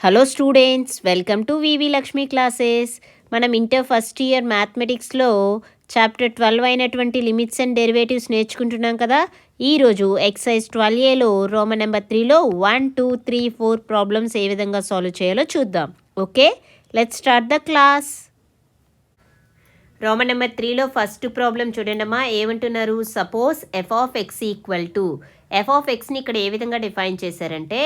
Hello students, welcome to VV Lakshmi classes. మనం inter first year మ్యాథమెటిక్స్లో chapter 12 అయినటువంటి limits and derivatives నేర్చుకుంటున్నాం కదా. ఈరోజు ఎక్సర్సైజ్ 12ఏలో రోమన్ నెంబర్ 3లో 1, 2, 3, 4 ప్రాబ్లమ్స్ ఏ విధంగా సాల్వ్ చేయాలో చూద్దాం. Okay, let's start the class. Roman number 3లో ఫస్ట్ ప్రాబ్లం చూడండమ్మా. ఏమంటున్నారు? Suppose f of X equal to, f of ఎక్స్ని ఇక్కడ ఏ విధంగా డిఫైన్ చేశారంటే,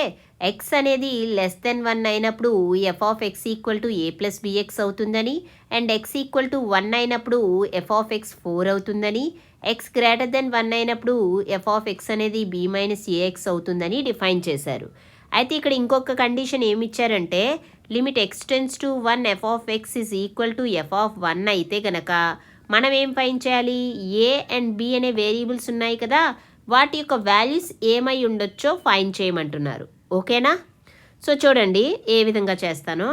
ఎక్స్ అనేది లెస్ దెన్ 1 అయినప్పుడు F of X equal to A plus BX అవుతుందని, అండ్ ఎక్స్ ఈక్వల్ టు 1 అయినప్పుడు ఎఫ్ ఆఫ్ ఎక్స్ 4 అవుతుందని, ఎక్స్ గ్రేటర్ దెన్ 1 అయినప్పుడు ఎఫ్ ఆఫ్ ఎక్స్ అనేది బి మైనస్ ఏఎక్స్ అవుతుందని డిఫైన్ చేశారు. అయితే ఇక్కడ ఇంకొక కండిషన్ ఏమి ఇచ్చారంటే, limit X tends to 1 F of X is equal to f of 1 అయితే కనుక మనం ఏం ఫైండ్ చేయాలి? ఏ అండ్ బి అనే వేరియబుల్స్ ఉన్నాయి కదా, వాటి యొక్క వాల్యూస్ ఏమై ఉండొచ్చో ఫైండ్ చేయమంటున్నారు. ఓకేనా? సో చూడండి ఏ విధంగా చేస్తానో.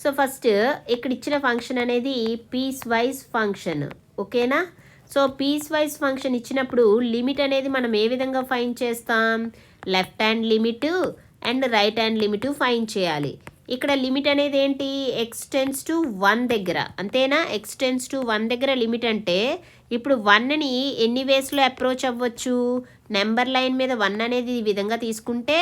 సో ఫస్ట్ ఇక్కడ ఇచ్చిన ఫంక్షన్ అనేది పీస్ వైజ్ ఫంక్షన్. ఓకేనా? సో పీస్ వైజ్ ఫంక్షన్ ఇచ్చినప్పుడు లిమిట్ అనేది మనం ఏ విధంగా ఫైండ్ చేస్తాం? Left hand limit and right hand limit find చేయాలి. ఇక్కడ లిమిట్ అనేది ఏంటి? ఎక్స్ టెన్స్ టు 1 దగ్గర, అంతేనా? ఎక్స్ టెన్స్ టు 1 దగ్గర లిమిట్ అంటే ఇప్పుడు 1ని ఎన్ని వేస్లో అప్రోచ్ అవ్వచ్చు? నెంబర్ లైన్ మీద 1 అనేది ఈ విధంగా తీసుకుంటే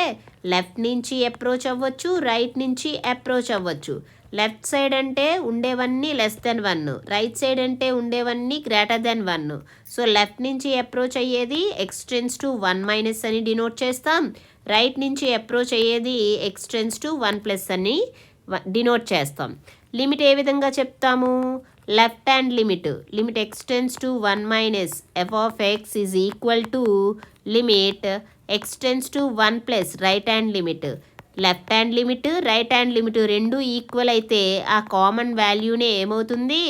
లెఫ్ట్ నుంచి అప్రోచ్ అవ్వచ్చు, రైట్ నుంచి అప్రోచ్ అవ్వచ్చు. లెఫ్ట్ సైడ్ అంటే ఉండేవన్నీ లెస్ దెన్ 1, రైట్ సైడ్ అంటే ఉండేవన్నీ గ్రేటర్ దెన్ 1. సో లెఫ్ట్ నుంచి అప్రోచ్ అయ్యేది ఎక్స్ టెన్స్ టు 1 మైనస్ అని డినోట్ చేస్తాం, రైట్ నుంచి అప్రోచ్ అయ్యేది ఎక్స్ టెన్స్ టు 1 ప్లస్ అని డినోట్ చేస్తాం. లిమిట్ ఏ విధంగా చెప్తాము? Left hand limit, limit X tends to 1 minus f of X is equal to limit X tends to 1 plus right hand limit. Left hand limit, right hand limit రెండు equal అయితే ఆ common వాల్యూనే ఏమవుతుంది?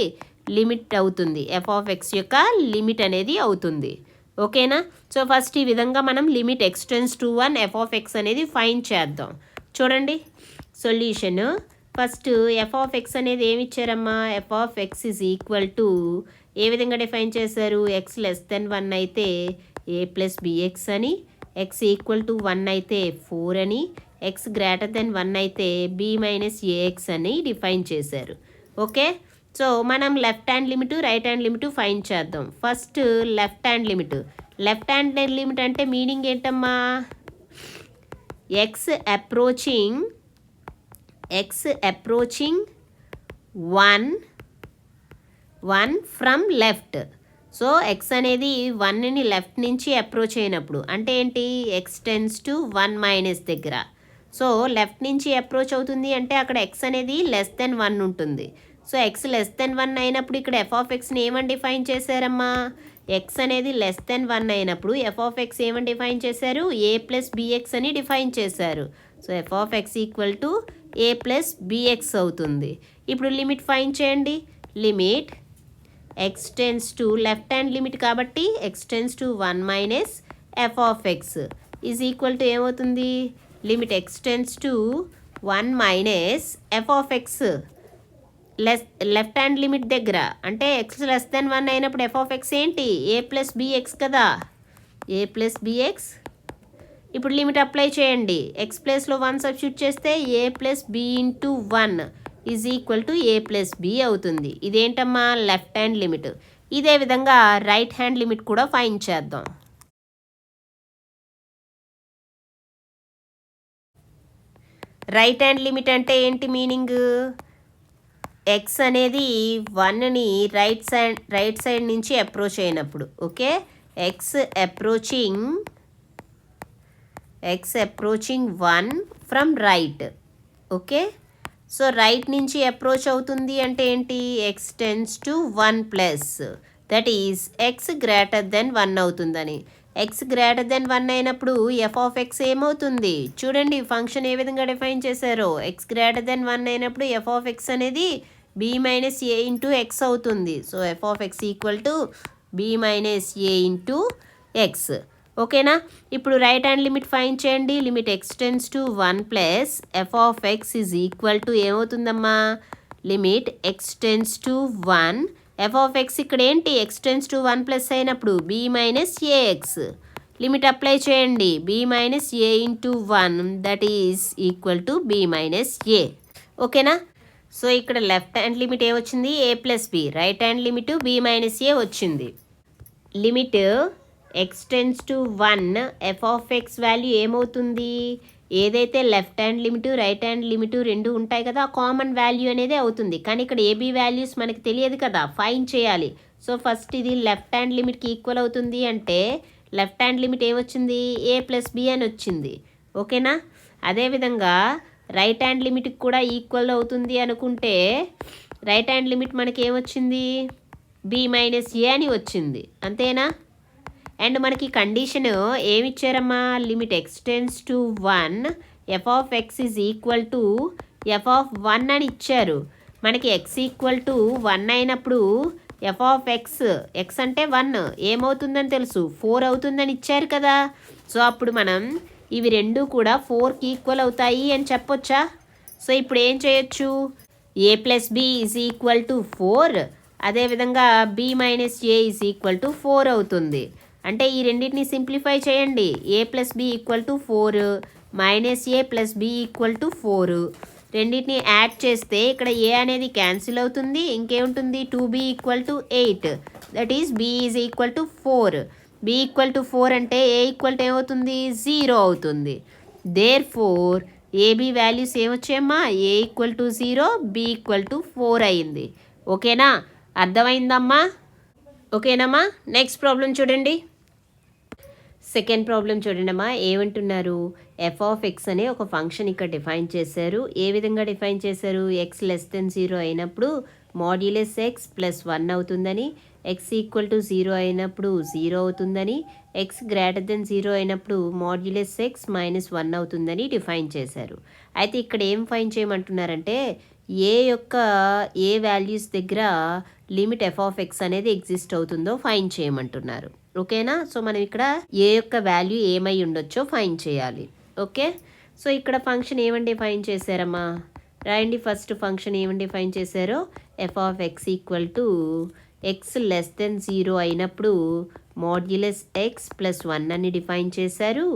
Limit అవుతుంది. F of x యొక్క limit అనేది అవుతుంది. ఓకేనా? సో ఫస్ట్ ఈ విధంగా మనం limit X tends to 1 F of X అనేది ఫైండ్ చేద్దాం. చూడండి solution. First f of X అనేది ఏమి ఇచ్చారమ్మా? F of X is equal to ఏ విధంగా డిఫైన్ చేశారు? ఎక్స్ లెస్ దెన్ 1 అయితే ఏ ప్లస్ బిఎక్స్ అని, ఎక్స్ ఈక్వల్ టు 1 అయితే 4 అని, ఎక్స్ గ్రేటర్ దెన్ 1 అయితే బి మైనస్ ఏఎక్స్ అని డిఫైన్ చేశారు. ఓకే, సో మనం left hand limit, right hand limit find చేద్దాం. First left hand limit. Left hand limit అంటే మీనింగ్ ఏంటమ్మా? X approaching 1 from left. So x అనేది 1ని లెఫ్ట్ నుంచి అప్రోచ్ అయినప్పుడు అంటే ఏంటి? ఎక్స్ టెన్స్ టు 1 మైనస్ దగ్గర. సో లెఫ్ట్ నుంచి అప్రోచ్ అవుతుంది అంటే అక్కడ ఎక్స్ అనేది లెస్ దెన్ 1 ఉంటుంది. సో ఎక్స్ లెస్ దెన్ 1 అయినప్పుడు ఇక్కడ ఎఫ్ ఆఫ్ ఎక్స్ని ఏమని డిఫైన్ చేశారమ్మా? ఎక్స్ అనేది లెస్ దెన్ 1 అయినప్పుడు ఎఫ్ ఆఫ్ ఎక్స్ ఏమని డిఫైన్ చేశారు? ఏ ప్లస్ బిఎక్స్ అని డిఫైన్ చేశారు. So F of X equal to A plus b x అవుతుంది. ఇప్పుడు లిమిట్ ఫైండ్ చేయండి. Limit X tends to, left hand limit కాబట్టి x tends to 1 minus f of X is equal to ఏమవుతుంది? Limit X tends to 1 minus f of x left hand limit దగ్గర అంటే X less than 1 అయినప్పుడు F of X ఏంటి? ఏ plus b x కదా, a plus b x. ఇప్పుడు limit apply చేయండి. X ప్లస్లో 1 substitute చేస్తే a plus b into 1 is equal to A plus b అవుతుంది. ఇదేంటమ్మా? Left hand limit. ఇదే విధంగా రైట్ హ్యాండ్ లిమిట్ కూడా ఫైండ్ చేద్దాం. రైట్ హ్యాండ్ లిమిట్ అంటే ఏంటి మీనింగ్? ఎక్స్ అనేది 1ని రైట్ సైడ్ నుంచి అప్రోచ్ అయినప్పుడు. Okay, x approaching 1 from right. Okay, so right నుంచి అప్రోచ్ అవుతుంది అంటే ఏంటి? X tends to 1 plus, that is X greater than 1 అవుతుందని. ఎక్స్ గ్రేటర్ దెన్ 1 అయినప్పుడు ఎఫ్ ఆఫ్ ఎక్స్ ఏమవుతుంది? చూడండి ఫంక్షన్ ఏ విధంగా డిఫైన్ చేశారో. ఎక్స్ గ్రేటర్ దెన్ 1 అయినప్పుడు ఎఫ్ ఆఫ్ ఎక్స్ అనేది B minus A into X అవుతుంది. So F of X equal to B minus A into X. ఓకేనా? ఇప్పుడు రైట్ హ్యాండ్ లిమిట్ ఫైండ్ చేయండి. Limit X tends to 1 plus F of X is equal to ఏమవుతుందమ్మా? Limit X tends to 1 F of X ఇక్కడ ఏంటి? X tends to 1 plus అయినప్పుడు B minus A X. Limit apply చేయండి. b minus A into 1 that is equal to b minus a. ఓకేనా? So ఇక్కడ left hand limit ఏ వచ్చింది? a plus b. Right hand limit b minus a వచ్చింది. Limit X tends to 1 F of x value ఏమవుతుంది? ఏదైతే left hand limit right hand limit రెండు ఉంటాయి కదా, కామన్ వాల్యూ అనేది అవుతుంది. కానీ ఇక్కడ ఏబీ వాల్యూస్ మనకి తెలియదు కదా, ఫైండ్ చేయాలి. సో ఫస్ట్ ఇది లెఫ్ట్ హ్యాండ్ లిమిట్కి ఈక్వల్ అవుతుంది అంటే లెఫ్ట్ హ్యాండ్ లిమిట్ ఏమొచ్చింది? ఏ ప్లస్ బి అని వచ్చింది. ఓకేనా? అదేవిధంగా రైట్ హ్యాండ్ లిమిట్కి కూడా ఈక్వల్ అవుతుంది అనుకుంటే రైట్ హ్యాండ్ లిమిట్ మనకి ఏమొచ్చింది? బి మైనస్ ఏ అని వచ్చింది. అంతేనా? అండ్ మనకి కండిషన్ ఏమి ఇచ్చారమ్మా? Limit X tends to 1 F of X is equal to f of 1 అని ఇచ్చారు. మనకి ఎక్స్ ఈక్వల్ టు 1 అయినప్పుడు ఎఫ్ ఆఫ్ ఎక్స్ అంటే 1 ఏమవుతుందని తెలుసు, 4 అవుతుందని ఇచ్చారు కదా. సో అప్పుడు మనం ఇవి రెండు కూడా 4కి ఈక్వల్ అవుతాయి అని చెప్పొచ్చా? సో ఇప్పుడు ఏం చేయొచ్చు? A plus b is equal to 4, అదేవిధంగా b minus a is equal to 4 అవుతుంది. అంటే ఈ రెండింటిని సింప్లిఫై చేయండి. A plus b equal to 4 minus a plus b equal to 4. రెండింటిని యాడ్ చేస్తే ఇక్కడ ఏ అనేది క్యాన్సిల్ అవుతుంది. ఇంకేముంటుంది? 2b equal to 8 that is b is equal to 4. b equal to 4 అంటే ఏ ఈక్వల్ టు ఏమవుతుంది? 0 అవుతుంది. దేర్ ఫోర్ ఏబీ వాల్యూస్ ఏమొచ్చాయమ్మా? A equal to 0, b equal to 4 అయింది. ఓకేనా? అర్థమైందమ్మా? ఓకేనమ్మా? నెక్స్ట్ ప్రాబ్లం చూడండి. సెకండ్ ప్రాబ్లం చూడండమ్మా. ఏమంటున్నారు? ఎఫ్ ఆఫ్ ఎక్స్ అనే ఒక ఫంక్షన్ ఇక్కడ డిఫైన్ చేశారు. ఏ విధంగా డిఫైన్ చేశారు? ఎక్స్ లెస్ దెన్ 0 అయినప్పుడు మాడ్యులస్ ఎక్స్ ప్లస్ 1 అవుతుందని, ఎక్స్ ఈక్వల్ టు 0 అయినప్పుడు 0 అవుతుందని, ఎక్స్ గ్రేటర్ దెన్ 0 అయినప్పుడు మాడ్యులస్ ఎక్స్ మైనస్ 1 అవుతుందని డిఫైన్ చేశారు. అయితే ఇక్కడ ఏం ఫైన్ చేయమంటున్నారంటే ఏ యొక్క ఏ వాల్యూస్ దగ్గర లిమిట్ ఎఫ్ ఆఫ్ ఎక్స్ అనేది ఎగ్జిస్ట్ అవుతుందో ఫైన్ చేయమంటున్నారు. ఓకేనా? సో మనం ఇక్కడ ఏ యొక్క వాల్యూ ఏమై ఉండొచ్చో ఫైన్ చేయాలి. ఓకే? సో ఇక్కడ ఫంక్షన్ ఏమని డిఫైన్ చేశారమ్మా? రాయండి. ఫస్ట్ ఫంక్షన్ ఏమని డిఫైన్ చేశారో, F of X equal to X less than 0 అయినప్పుడు మాడ్యులస్ ఎక్స్ ప్లస్ 1 అని డిఫైన్ చేశారు.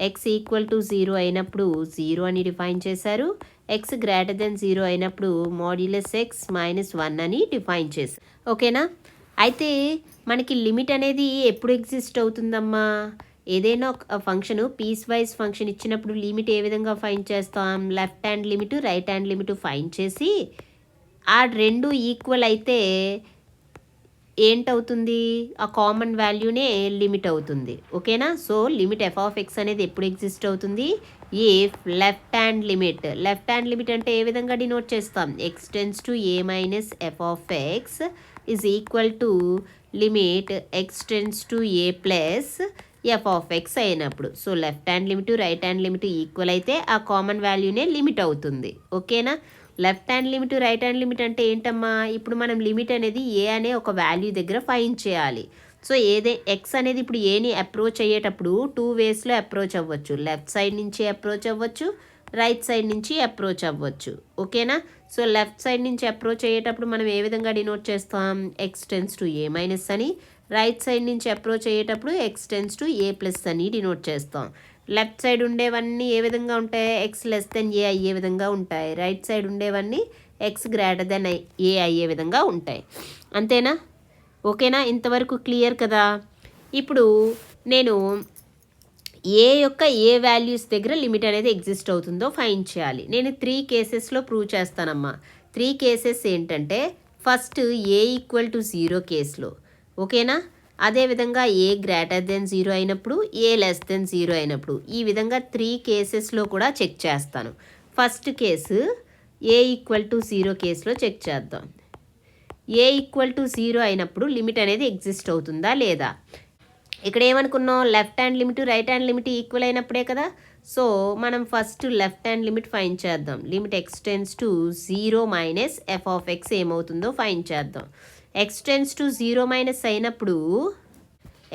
ఎక్స్ ఈక్వల్ టు 0 అయినప్పుడు 0 అని డిఫైన్ చేశారు. ఎక్స్ గ్రేటర్ దెన్ 0 అయినప్పుడు మాడ్యులస్ ఎక్స్ మైనస్ 1 అని డిఫైన్ చేశారు. ఓకేనా? అయితే మనకి లిమిట్ అనేది ఎప్పుడు ఎగ్జిస్ట్ అవుతుందమ్మా? ఏదైనా ఒక ఫంక్షన్ పీస్ వైజ్ ఫంక్షన్ ఇచ్చినప్పుడు లిమిట్ ఏ విధంగా ఫైన్ చేస్తాం? Left hand limit right hand limit fine చేసి ఆ రెండు ఈక్వల్ అయితే ఏంటవుతుంది? ఆ కామన్ వాల్యూనే లిమిట్ అవుతుంది. ఓకేనా? So limit f of X అనేది ఎప్పుడు ఎగ్జిస్ట్ అవుతుంది? ఇఫ్ లెఫ్ట్ హ్యాండ్ లిమిట్ అంటే ఏ విధంగా డినోట్ చేస్తాం? X tends to a minus f of X is equal to limit X tends to A plus F of x అయినప్పుడు. So left hand limit right hand limit equal అయితే ఆ common వాల్యూనే limit అవుతుంది. ఓకేనా? Left hand limit right hand limit అంటే ఏంటమ్మా? ఇప్పుడు మనం లిమిట్ అనేది ఏ అనే ఒక వాల్యూ దగ్గర ఫైన్ చేయాలి. సో ఎక్స్ అనేది ఇప్పుడు ఏని అప్రోచ్ అయ్యేటప్పుడు 2 వేస్లో అప్రోచ్ అవ్వచ్చు. లెఫ్ట్ సైడ్ నుంచి అప్రోచ్ అవ్వచ్చు, రైట్ సైడ్ నుంచి అప్రోచ్ అవ్వచ్చు. ఓకేనా? సో లెఫ్ట్ సైడ్ నుంచి అప్రోచ్ అయ్యేటప్పుడు మనం ఏ విధంగా డినోట్ చేస్తాం? X tends to a minus అని. రైట్ సైడ్ నుంచి అప్రోచ్ అయ్యేటప్పుడు x tends to A plus అని డినోట్ చేస్తాం. లెఫ్ట్ సైడ్ ఉండేవన్నీ ఏ విధంగా ఉంటాయి? ఎక్స్ లెస్ దెన్ ఏ అయ్యే విధంగా ఉంటాయి. రైట్ సైడ్ ఉండేవన్నీ ఎక్స్ గ్రేటర్ దెన్ ఏ అయ్యే విధంగా ఉంటాయి. అంతేనా? ఓకేనా? ఇంతవరకు క్లియర్ కదా? ఇప్పుడు నేను ఏ యొక్క ఏ వాల్యూస్ దగ్గర లిమిట్ అనేది ఎగ్జిస్ట్ అవుతుందో ఫైండ్ చేయాలి. నేను 3 కేసెస్లో ప్రూవ్ చేస్తానమ్మా. 3 కేసెస్ ఏంటంటే, ఫస్ట్ ఏ ఈక్వల్ టు 0 కేసులో. ఓకేనా? అదేవిధంగా ఏ గ్రేటర్ దెన్ 0 అయినప్పుడు, ఏ లెస్ దెన్ 0 అయినప్పుడు, ఈ విధంగా 3 కేసెస్లో కూడా చెక్ చేస్తాను. First case A equal to 0 కేసులో చెక్ చేద్దాం. ఏ ఈక్వల్ టు 0 అయినప్పుడు లిమిట్ అనేది ఎగ్జిస్ట్ అవుతుందా లేదా? ఇక్కడ ఏమనుకున్నాం? Left hand limit right hand limit equal అయినప్పుడే కదా. సో మనం first left hand limit find చేద్దాం. Limit X tends to 0 minus f of x ఏమవుతుందో ఫైండ్ చేద్దాం. ఎక్స్ టెన్స్ టు 0 మైనస్ అయినప్పుడు,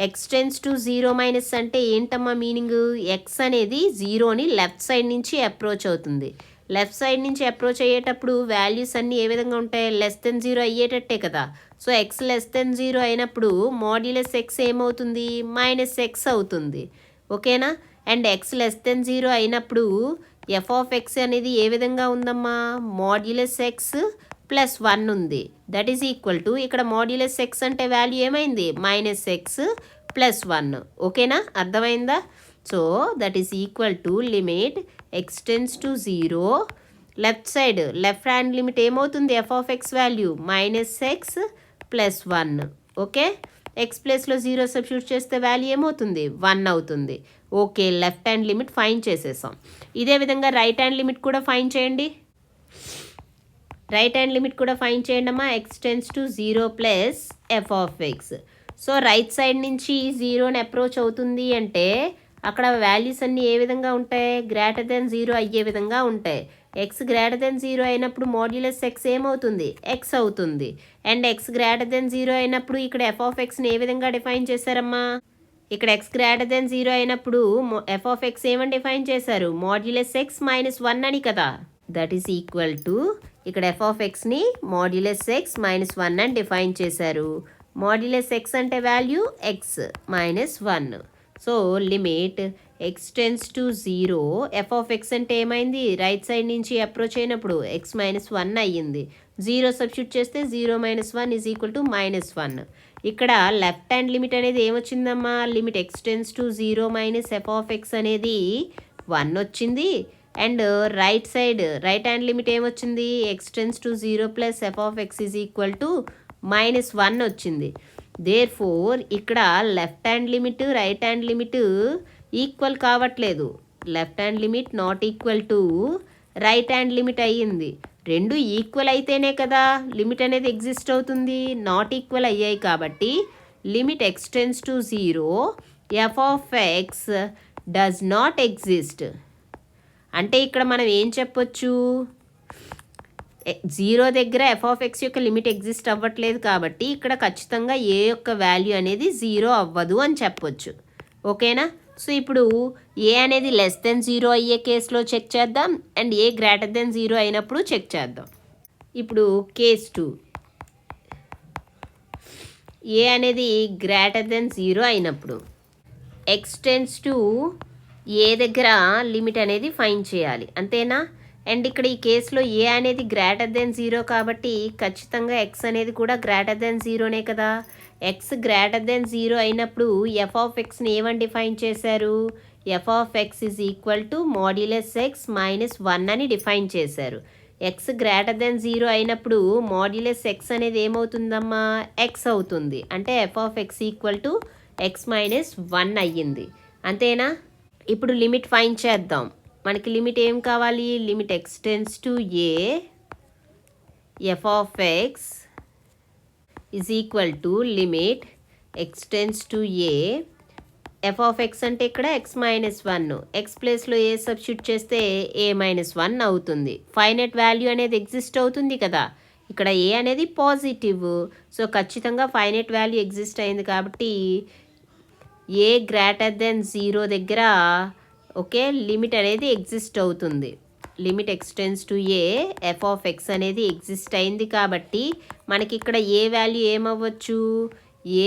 ఎక్స్ టెన్స్ టు 0 మైనస్ అంటే ఏంటమ్మా మీనింగ్? ఎక్స్ అనేది 0ని లెఫ్ట్ సైడ్ నుంచి అప్రోచ్ అవుతుంది. లెఫ్ట్ సైడ్ నుంచి అప్రోచ్ అయ్యేటప్పుడు వాల్యూస్ అన్నీ ఏ విధంగా ఉంటాయి, లెస్ దెన్ 0 అయ్యేటట్టే కదా. సో ఎక్స్ లెస్ దెన్ 0 అయినప్పుడు మాడ్యులస్ ఎక్స్ ఏమవుతుంది, -x అవుతుంది. ఓకేనా. అండ్ ఎక్స్ లెస్ దెన్ 0 అయినప్పుడు ఎఫ్ ఆఫ్ ఎక్స్ అనేది ఏ విధంగా ఉందమ్మా, మాడ్యులస్ ఎక్స్ ప్లస్ 1 ఉంది. దట్ ఈజ్ ఈక్వల్ టు ఇక్కడ మాడ్యులస్ ఎక్స్ అంటే వాల్యూ ఏమైంది, -x ప్లస్ 1. ఓకేనా, అర్థమైందా. So that is equal to limit X tends to 0. Left side left hand limit ఏమవుతుంది, f of x value -x plus 1. Okay, x ప్లస్లో 0 substitute చేస్తే value ఏమవుతుంది, 1 అవుతుంది. Okay, left hand limit find చేసేసాం. ఇదే విధంగా రైట్ హ్యాండ్ లిమిట్ కూడా find చేయండి. రైట్ హ్యాండ్ లిమిట్ కూడా ఫైండ్ చేయండి అమ్మా. X tends to 0 plus F of x. So right side నుంచి 0ని అప్రోచ్ అవుతుంది అంటే అక్కడ వాల్యూస్ అన్నీ ఏ విధంగా ఉంటాయి, గ్రేటర్ దెన్ 0 అయ్యే విధంగా ఉంటాయి. ఎక్స్ గ్రేటర్ దెన్ 0 అయినప్పుడు మాడ్యులస్ ఎక్స్ ఏమవుతుంది, ఎక్స్ అవుతుంది. అండ్ ఎక్స్ గ్రేటర్ దెన్ 0 అయినప్పుడు ఇక్కడ ఎఫ్ ఆఫ్ ఎక్స్ని ఏ విధంగా డిఫైన్ చేశారమ్మా, ఇక్కడ ఎక్స్ గ్రేటర్ దెన్ 0 అయినప్పుడు ఎఫ్ ఆఫ్ ఎక్స్ ఏమని డిఫైన్ చేశారు, మాడ్యులస్ ఎక్స్ -1 అని కదా. దట్ ఈస్ ఈక్వల్ టు ఇక్కడ ఎఫ్ ఆఫ్ ఎక్స్ని మాడ్యులస్ ఎక్స్ -1 అని డిఫైన్ చేశారు. మాడ్యులస్ ఎక్స్ అంటే value X -1. So limit X tends to 0, f of x అంటే ఏమైంది, రైట్ సైడ్ నుంచి అప్రోచ్ అయినప్పుడు x -1 అయ్యింది. 0 సబ్స్టిట్యూట్ చేస్తే 0 - 1 ఈజ్ ఈక్వల్ టు -1. ఇక్కడ లెఫ్ట్ హ్యాండ్ లిమిట్ అనేది ఏమొచ్చిందమ్మా, limit X tends to 0 minus f of X అనేది 1 వచ్చింది. And right side right hand limit ఏమొచ్చింది, x tends to 0 plus F of X is equal to -1 వచ్చింది. Therefore ఇక్కడ left hand limit right hand limit equal కావట్లేదు. Left hand limit not equal to right hand limit అయ్యింది. రెండు equal అయితేనే కదా limit అనేది exist అవుతుంది. Not equal అయ్యాయి కాబట్టి limit X tends to 0 f of X does not exist. అంటే ఇక్కడ మనం ఏం చెప్పొచ్చు, 0 దగ్గర ఎఫ్ ఆఫ్ ఎక్స్ యొక్క లిమిట్ ఎగ్జిస్ట్ అవ్వట్లేదు కాబట్టి ఇక్కడ ఖచ్చితంగా ఏ యొక్క వాల్యూ అనేది 0 అవ్వదు అని చెప్పొచ్చు. ఓకేనా. సో ఇప్పుడు ఏ అనేది లెస్ దెన్ 0 అయ్యే కేసులో చెక్ చేద్దాం అండ్ ఏ గ్రేటర్ దెన్ 0 అయినప్పుడు చెక్ చేద్దాం. ఇప్పుడు కేస్ 2, ఏ అనేది గ్రేటర్ దెన్ 0 అయినప్పుడు ఎక్స్ టెన్స్ టు ఏ దగ్గర లిమిట్ అనేది ఫైండ్ చేయాలి, అంతేనా. అండ్ ఇక్కడ ఈ కేసులో ఏ అనేది గ్రేటర్ దెన్ 0 కాబట్టి ఖచ్చితంగా ఎక్స్ అనేది కూడా గ్రేటర్ దెన్ 0నే కదా. ఎక్స్ గ్రేటర్ దెన్ 0 అయినప్పుడు ఎఫ్ ఆఫ్ ఎక్స్ని ఏమని డిఫైన్ చేశారు, F of X is equal to modulus X -1 అని డిఫైన్ చేశారు. ఎక్స్ గ్రేటర్ దెన్ 0 అయినప్పుడు మాడ్యులస్ ఎక్స్ అనేది ఏమవుతుందమ్మా, ఎక్స్ అవుతుంది. అంటే F of X equal to X -1 అయ్యింది, అంతేనా. ఇప్పుడు లిమిట్ ఫైండ్ చేద్దాం. మనకి లిమిట్ ఏం కావాలి, limit X tends to A F of X is equal to limit X tends to A F of x అంటే ఇక్కడ ఎక్స్ -1, ఎక్స్ ప్లేస్లో ఏ సబ్స్టిట్యూట్ చేస్తే ఏ -1 అవుతుంది. ఫైనైట్ వాల్యూ అనేది ఎగ్జిస్ట్ అవుతుంది కదా. ఇక్కడ ఏ అనేది పాజిటివ్, సో ఖచ్చితంగా ఫైనైట్ వాల్యూ ఎగ్జిస్ట్ అయింది కాబట్టి ఏ గ్రేటర్ దెన్ 0 దగ్గర ఓకే లిమిట్ అనేది ఎగ్జిస్ట్ అవుతుంది. Limit X tends to A F of X అనేది ఎగ్జిస్ట్ అయింది కాబట్టి మనకి ఇక్కడ ఏ వాల్యూ ఏమవ్వచ్చు,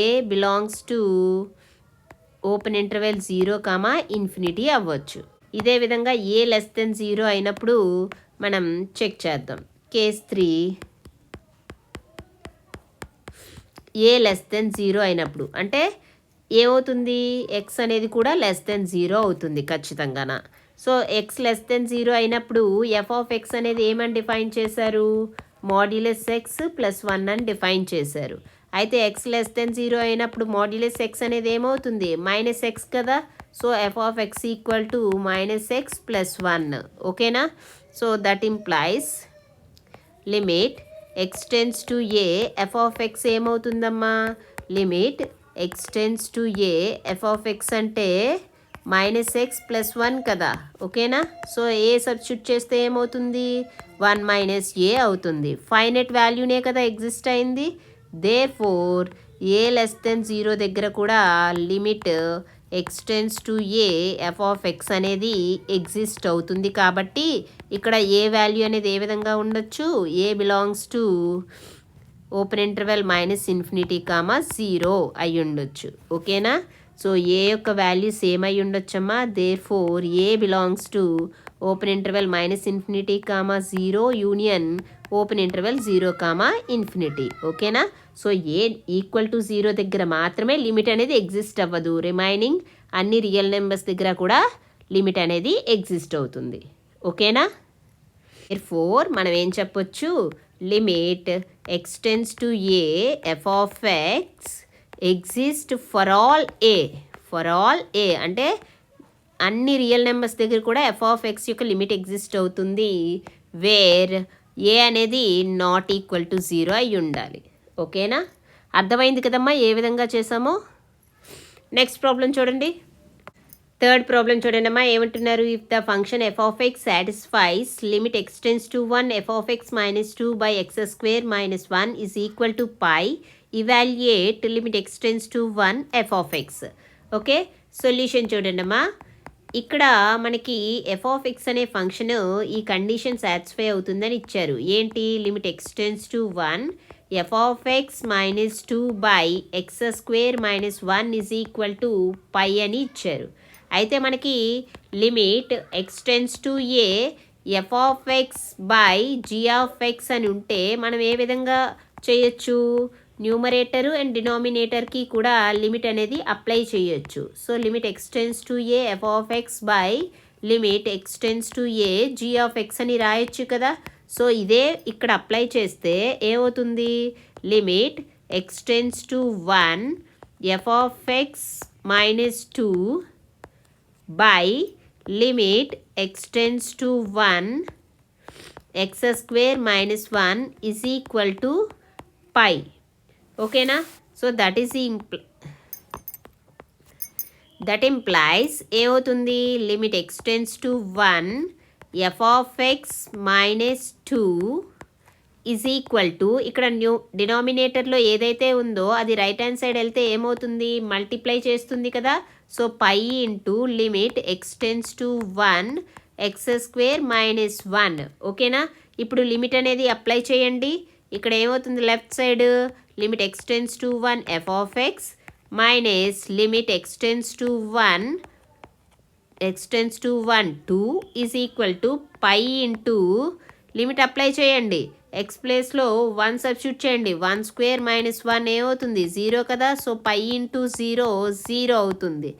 a belongs to open interval 0, ∞ అవ్వచ్చు. ఇదే విధంగా ఏ లెస్ దెన్ 0 అయినప్పుడు మనం చెక్ చేద్దాం. కేస్ 3, ఏ లెస్ దెన్ 0 అయినప్పుడు అంటే ఏమవుతుంది, ఎక్స్ అనేది కూడా లెస్ దెన్ 0 అవుతుంది ఖచ్చితంగా. సో ఎక్స్ లెస్ దెన్ 0 అయినప్పుడు ఎఫ్ ఆఫ్ ఎక్స్ అనేది ఏమని డిఫైన్ చేశారు, మాడ్యులస్ ఎక్స్ +1 అని డిఫైన్ చేశారు. అయితే ఎక్స్ లెస్ దెన్ 0 అయినప్పుడు మాడ్యులస్ ఎక్స్ అనేది ఏమవుతుంది, -x కదా. So F of X equal to -x +1. ఓకేనా. So that implies limit X tends to A F of x ఏమవుతుందమ్మా, limit X tends to A F of x అంటే -x +1 కదా. ఓకేనా. So ఏ substitute చేస్తే ఏమవుతుంది, 1 - a అవుతుంది. Finite వాల్యూనే కదా exist అయింది. Therefore A less than 0 దగ్గర కూడా limit ఎక్స్టెన్స్ to A F of X అనేది ఎగ్జిస్ట్ అవుతుంది కాబట్టి ఇక్కడ ఏ వాల్యూ అనేది ఏ విధంగా ఉండొచ్చు, A belongs to open interval -∞, 0 అయి ఉండొచ్చు. ఓకేనా? సో ఏ యొక్క వాల్యూ సేమ్ అయి ఉండొచ్చమ్మా. Therefore a belongs to open interval -∞, 0 union open interval 0, ∞. ఓకేనా? సో ఏ ఈక్వల్ టు 0 దగ్గర మాత్రమే లిమిట్ అనేది ఎగ్జిస్ట్ అవ్వదు. రిమైనింగ్ అన్ని రియల్ నెంబర్స్ దగ్గర కూడా లిమిట్ అనేది ఎగ్జిస్ట్ అవుతుంది. ఓకేనా? ఫోర్ మనం ఏం చెప్పొచ్చు, limit ఎక్స్టెన్స్ to A F of x exist for all a అంటే అన్ని రియల్ నెంబర్స్ దగ్గర కూడా ఎఫ్ ఆఫ్ ఎక్స్ యొక్క లిమిట్ ఎగ్జిస్ట్ అవుతుంది, వేర్ ఏ అనేది నాట్ ఈక్వల్ టు 0 అయి ఉండాలి. ఓకేనా? అర్థమైంది కదమ్మా ఏ విధంగా చేసామో. నెక్స్ట్ ప్రాబ్లం చూడండి. థర్డ్ ప్రాబ్లం చూడండి అమ్మా. ఏమంటున్నారు, if the function F of X satisfies limit ఎక్స్టెన్స్ to 1 F of X -2 by x² - 1 is equal to pi, evaluate limit ఎక్స్టెన్స్ to 1 F of X. Okay, solution చూడండి అమ్మా. ఇక్కడ మనకి ఎఫ్ ఆఫ్ ఎక్స్ అనే function ఈ condition satisfy అవుతుందని ఇచ్చారు. ఏంటి, limit ఎక్స్టెన్స్ to 1 F of X -2 by x² - 1 is equal to pi అని ఇచ్చారు. అయితే మనకి limit ఎక్స్టెన్స్ to A F of X by G of X అని ఉంటే మనం ఏ విధంగా చేయొచ్చు, న్యూమరేటర్ అండ్ డినామినేటర్కి కూడా లిమిట్ అనేది అప్లై చేయొచ్చు. So limit ఎక్స్టెన్స్ to A F of X by limit ఎక్స్టెన్స్ to A G of X అని రాయొచ్చు కదా. సో ఇదే ఇక్కడ అప్లై చేస్తే ఏమవుతుంది, limit ఎక్స్టెన్స్ to 1 F of X -2 by limit ఎక్స్టెన్స్ to 1 x² - 1 is equal to pi. ఓకేనా? సో దట్ ఇంప్లైస్ ఏమవుతుంది, limit ఎక్స్టెన్స్ to 1 F of X -2 is equal to, ఇక్కడ డినామినేటర్లో ఏదైతే ఉందో అది రైట్ హ్యాండ్ సైడ్ వెళ్తే ఏమవుతుంది, మల్టిప్లై చేస్తుంది కదా. So pi into limit ఎక్స్టెన్స్ to 1 x² - 1. ఓకేనా? ఇప్పుడు లిమిట్ అనేది అప్లై చేయండి. ఇక్కడ ఏమవుతుంది, left side limit ఎక్స్టెన్స్ to 1 F of X minus limit ఎక్స్టెన్స్ to 1 2 is equal to pi into limit apply చేయండి. ఎక్స్ ప్లేస్లో 1 సబ్స్టిట్యూట్ చేయండి. 1² - 1 ఏమవుతుంది, 0 కదా. సో పై ఇంటూ 0 అవుతుంది.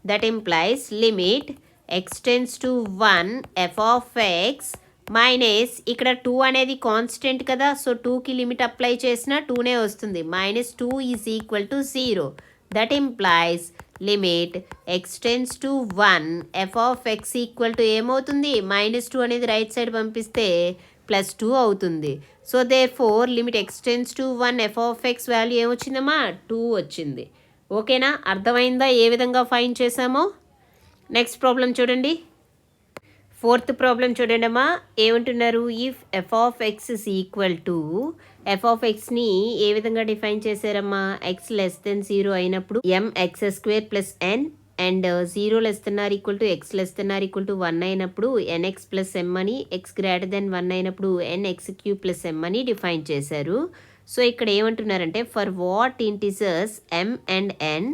That implies limit ఎక్స్టెన్స్ to 1 F of X minus ఇక్కడ 2 అనేది కాన్స్టెంట్ కదా. So 2కి లిమిట్ అప్లై చేసినా 2నే వస్తుంది. -2 is equal to 0. That implies limit ఎక్స్టెన్స్ to 1 F of X equal to ఏమవుతుంది, -2 అనేది రైట్ సైడ్ పంపిస్తే +2 అవుతుంది. So therefore limit ఎక్స్టెన్స్ to 1 F of x value ఏమొచ్చిందమ్మా, 2 వచ్చింది. ఓకేనా? అర్థమైందా ఏ విధంగా ఫైండ్ చేసామో. నెక్స్ట్ ప్రాబ్లం చూడండి. ఫోర్త్ ప్రాబ్లం చూడండి అమ్మా. ఏమంటున్నారు, if f of x is equal to f of ఎక్స్ని ఏ విధంగా డిఫైన్ చేశారమ్మా, x <0 అయినప్పుడు mx² + n అండ్ 0 < x < 1 అయినప్పుడు nx + m అని, x < 1 అయినప్పుడు nx³ + m అని డిఫైన్ చేశారు. సో ఇక్కడ ఏమంటున్నారంటే, for what integers m and n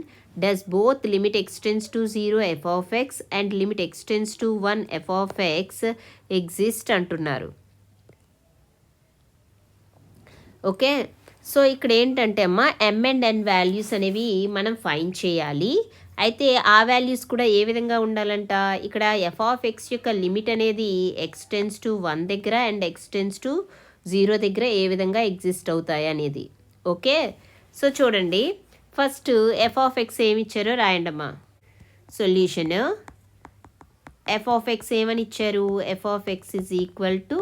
does both limit extends to 0 f of x and limit extends to 1 f of x exist అంటున్నారు. Okay, so ఇక్కడ ఏంటంటే అమ్మా m అండ్ n వాల్యూస్ అనేవి మనం ఫైండ్ చేయాలి. అయితే ఆ వాల్యూస్ కూడా ఏ విధంగా ఉండాలంట, ఇక్కడ ఎఫ్ ఆఫ్ ఎక్స్ యొక్క లిమిట్ అనేది ఎక్స్టెన్స్ టు 1 దగ్గర అండ్ ఎక్స్టెన్స్ టు 0 దగ్గర ఏ విధంగా ఎగ్జిస్ట్ అవుతాయి అనేది. ఓకే, సో చూడండి, ఫస్ట్ ఎఫ్ ఆఫ్ ఎక్స్ ఏమి ఇచ్చారో రాయండమ్మా. సొల్యూషన్ ఎఫ్ ఆఫ్ ఎక్స్ ఏమని ఇచ్చారు, F of X is equal to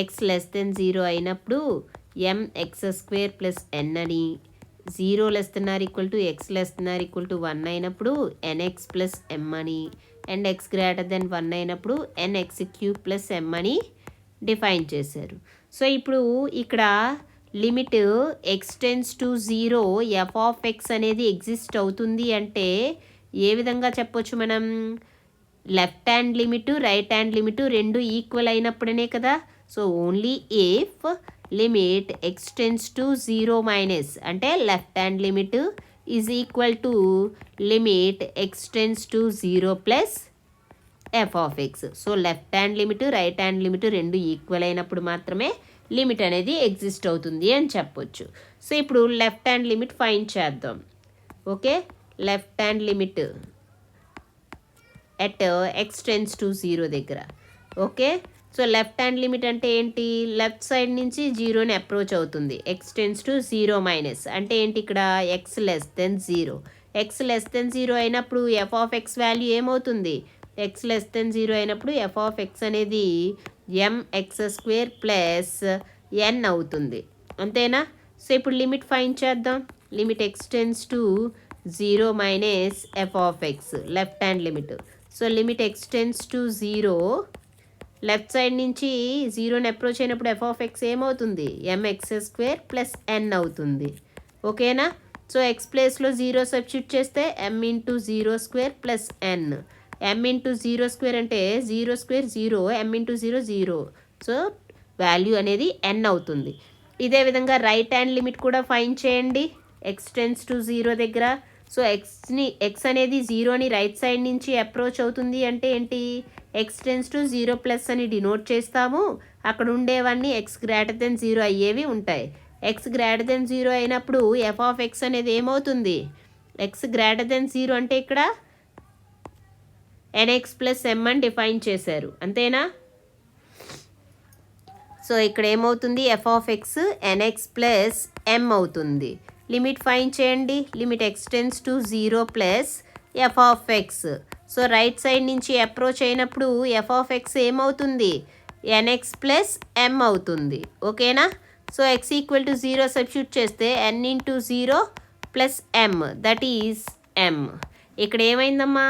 x <0 అయినప్పుడు mx² + n అని, 0 < x < 1 అయినప్పుడు nx + m అని, అండ్ x < 1 అయినప్పుడు nx³ + m అని డిఫైన్ చేశారు. సో ఇప్పుడు ఇక్కడ limit ఎక్స్టెన్స్ to 0 f of X అనేది ఎగ్జిస్ట్ అవుతుంది అంటే ఏ విధంగా చెప్పొచ్చు మనం? Left hand limit right hand limit రెండు ఈక్వల్ అయినప్పుడనే కదా. So only if limit x tends to 0 minus అంటే left hand limit is equal to limit x tends to 0 plus F of x. So left hand limit right hand limit రెండు equal అయినప్పుడు మాత్రమే limit అనేది exist అవుతుంది అని చెప్పొచ్చు. సో ఇప్పుడు left hand limit find చేద్దాం. Okay, left hand limit at x tends to 0 దగ్గర. Okay, so left hand limit అంటే ఏంటి? లెఫ్ట్ సైడ్ నుంచి 0ని అప్రోచ్ అవుతుంది. ఎక్స్ టెన్స్ టు 0 మైనస్ అంటే ఏంటి? ఇక్కడ X less than 0. X less than 0 అయినప్పుడు ఎఫ్ ఆఫ్ ఎక్స్ వాల్యూ ఏమవుతుంది? ఎక్స్ లెస్ దెన్ 0 అయినప్పుడు ఎఫ్ ఆఫ్ ఎక్స్ అనేది mx² ప్లస్ ఎన్ అవుతుంది. అంతేనా? సో ఇప్పుడు లిమిట్ ఫైండ్ చేద్దాం. Limit X tends to 0 minus f of x left hand limit. So limit X tends to 0 left side నుంచి 0ని approach అయినప్పుడు F of x ఏమవుతుంది? mx² plus ఎన్ అవుతుంది. ఓకేనా? సో ఎక్స్ ప్లేస్లో 0 సబ్స్టిట్యూట్ చేస్తే m ఇంటూ 0² ప్లస్ ఎన్. m into 0² అంటే 0² 0, m into 0 0. So value అనేది n అవుతుంది. ఇదే విధంగా రైట్ హ్యాండ్ లిమిట్ కూడా ఫైండ్ చేయండి ఎక్స్ టెన్స్ టు 0 దగ్గర. సో ఎక్స్ అనేది 0ని రైట్ సైడ్ నుంచి అప్రోచ్ అవుతుంది అంటే ఏంటి? ఎక్స్ టెన్స్ టు 0 ప్లస్ అని డినోట్ చేస్తాము. అక్కడ ఉండేవన్నీ ఎక్స్ గ్రేటర్ దెన్ 0 అయ్యేవి ఉంటాయి. ఎక్స్ గ్రేటర్ దెన్ 0 అయినప్పుడు ఎఫ్ ఆఫ్ ఎక్స్ అనేది ఏమవుతుంది? ఎక్స్ గ్రేటర్ దెన్ 0 అంటే ఇక్కడ ఎన్ఎక్స్ ప్లస్ ఎమ్ అని డిఫైన్ చేశారు. అంతేనా? సో ఇక్కడ ఏమవుతుంది? F of x n x plus m అవుతుంది. లిమిట్ ఫైండ్ చేయండి. Limit X tends to 0 plus F of x. So right side నుంచి అప్రోచ్ అయినప్పుడు ఎఫ్ ఆఫ్ ఎక్స్ ఏమవుతుంది? ఎన్ఎక్స్ ప్లస్ ఎమ్ అవుతుంది. ఓకేనా? So x equal to 0 substitute చేస్తే n into 0 plus m that is m. ఇక్కడ ఏమైందమ్మా?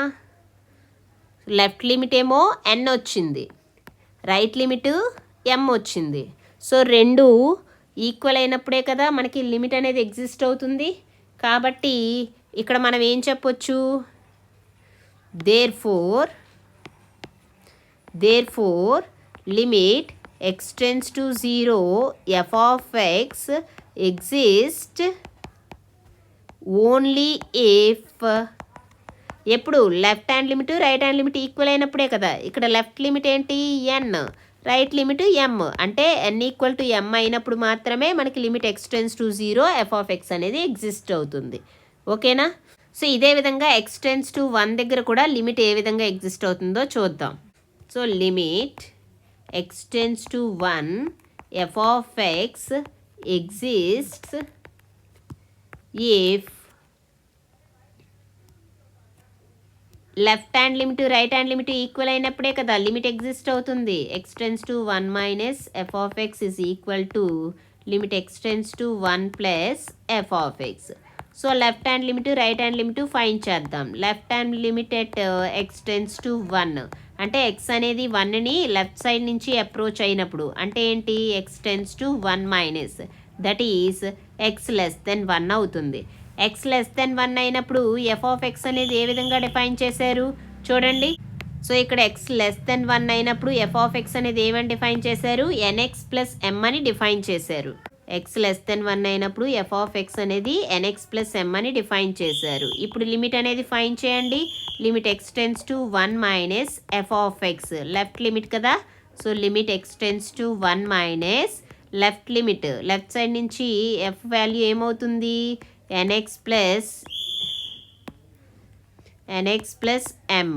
Left limit ఏమో ఎన్ వచ్చింది, రైట్ లిమిట్ ఎమ్ వచ్చింది. సో రెండు ఈక్వల్ అయినప్పుడే కదా మనకి లిమిట్ అనేది ఎగ్జిస్ట్ అవుతుంది. కాబట్టి ఇక్కడ మనం ఏం చెప్పొచ్చు? Therefore limit X tends to 0 f of x exist only if. ఎప్పుడు? Left hand limit right hand limit equal అయినప్పుడే కదా. ఇక్కడ లెఫ్ట్ లిమిట్ ఏంటి? ఎన్, రైట్ లిమిట్ ఎమ్ అంటే ఎన్ ఈక్వల్ టు ఎమ్ అయినప్పుడు మాత్రమే మనకి limit X tends to 0 f of X అనేది ఎగ్జిస్ట్ అవుతుంది. ఓకేనా? సో ఇదే విధంగా ఎక్స్ టెన్స్ టు 1 దగ్గర కూడా లిమిట్ ఏ విధంగా ఎగ్జిస్ట్ అవుతుందో చూద్దాం. So limit X tends to 1 F of x exists if left hand limit right hand limit equal అయినప్పుడే కదా లిమిట్ ఎగ్జిస్ట్ అవుతుంది. X tends to 1 minus f of X is equal to limit X tends to 1 plus F of x. So left hand limit right hand limit find చేద్దాం. Left hand limit at x tends to 1 అంటే X అనేది 1ని left side నుంచి approach అయినప్పుడు అంటే ఏంటి? X tends to 1 minus that is X less than 1 అవుతుంది. X less than 1 అయినప్పుడు ఎఫ్ ఆఫ్ ఎక్స్ అనేది ఏ విధంగా డిఫైన్ చేశారు చూడండి. సో ఇక్కడ ఎక్స్ లెస్ దెన్ 1 అయినప్పుడు ఎఫ్ ఆఫ్ ఎక్స్ అనేది ఏమని డిఫైన్ చేశారు? ఎన్ఎక్స్ ప్లస్ ఎమ్ అని డిఫైన్ చేశారు. ఎక్స్ లెస్ దెన్ 1 అయినప్పుడు ఎఫ్ ఆఫ్ ఎక్స్ అనేది ఎన్ఎక్స్ ప్లస్ ఎమ్ అని డిఫైన్ చేశారు. ఇప్పుడు లిమిట్ అనేది ఫైండ్ చేయండి. Limit X tends to 1 minus f of x left limit కదా. So limit X tends to 1 minus left limit left side నుంచి f value ఏమవుతుంది? N x plus m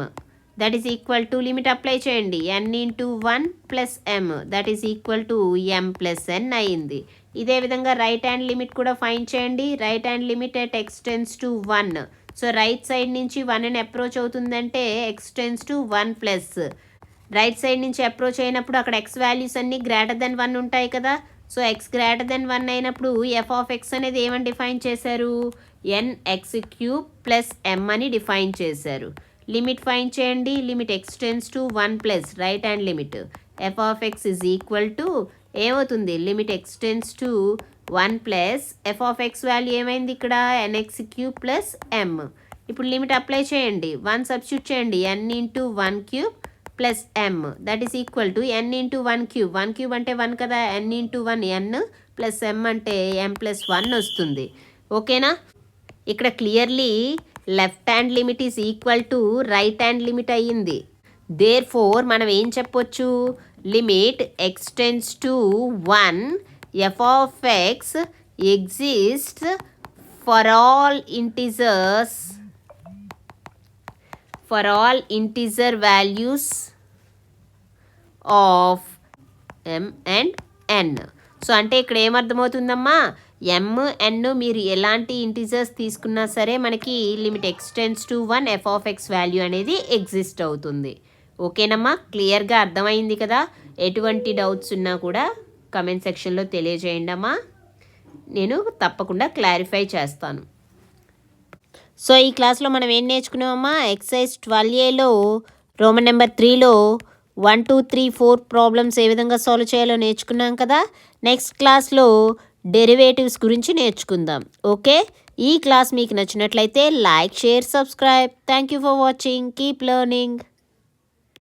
that is equal to limit apply చేయండి. N into 1 plus m that is equal to m plus n అయింది. ఇదే విధంగా right hand limit కూడా find చేయండి. Right hand limit at x tends to 1. So right side నుంచి 1ని approach అవుతుందంటే X tends to 1 plus right side నుంచి approach అయినప్పుడు అక్కడ ఎక్స్ వాల్యూస్ అన్నీ గ్రేటర్ దెన్ 1 ఉంటాయి కదా. సో ఎక్స్ గ్రేటర్ దెన్ 1 అయినప్పుడు ఎఫ్ ఆఫ్ ఎక్స్ అనేది ఏమని డిఫైన్ చేశారు? nx³ ప్లస్ ఎమ్ అని డిఫైన్ చేశారు. లిమిట్ ఫైండ్ చేయండి. Limit X tends to 1 plus right hand limit f of X is equal to ఏమవుతుంది? Limit X tends to 1 plus F of x value ఏమైంది ఇక్కడ? nx³ plus ఎమ్. ఇప్పుడు limit apply చేయండి, 1 substitute చేయండి, n into 1 cube plus m that is equal to n into 1 cube, 1 cube అంటే 1 కదా, n into 1 n plus m అంటే m plus 1 వస్తుంది. ఓకేనా? ఇక్కడ clearly left hand limit is equal to right hand limit అయ్యింది. There four మనం ఏం చెప్పొచ్చు, limit X tends to 1 f of x exists for all integer values of m and n. So అంటే ఇక్కడ ఏమర్థమవుతుందమ్మా, m n మీరు ఎలాంటి integers తీసుకున్నా సరే మనకి limit X tends to 1 f of x value అనేది ఎగ్జిస్ట్ అవుతుంది. ఓకేనమ్మా, క్లియర్గా అర్థమైంది కదా? ఎటువంటి డౌట్స్ ఉన్నా కూడా కమెంట్ సెక్షన్లో తెలియజేయండి అమ్మా, నేను తప్పకుండా క్లారిఫై చేస్తాను. సో ఈ క్లాస్లో మనం ఏం నేర్చుకున్నామమ్మా, ఎక్సర్సైజ్ 12Aలో రోమన్ నెంబర్ 3లో 1 2 3 4 ప్రాబ్లమ్స్ ఏ విధంగా సాల్వ్ చేయాలో నేర్చుకున్నాం కదా. నెక్స్ట్ క్లాస్లో డెరివేటివ్స్ గురించి నేర్చుకుందాం. ఓకే, ఈ క్లాస్ మీకు నచ్చినట్లయితే like, share, subscribe. Thank you for watching. Keep learning.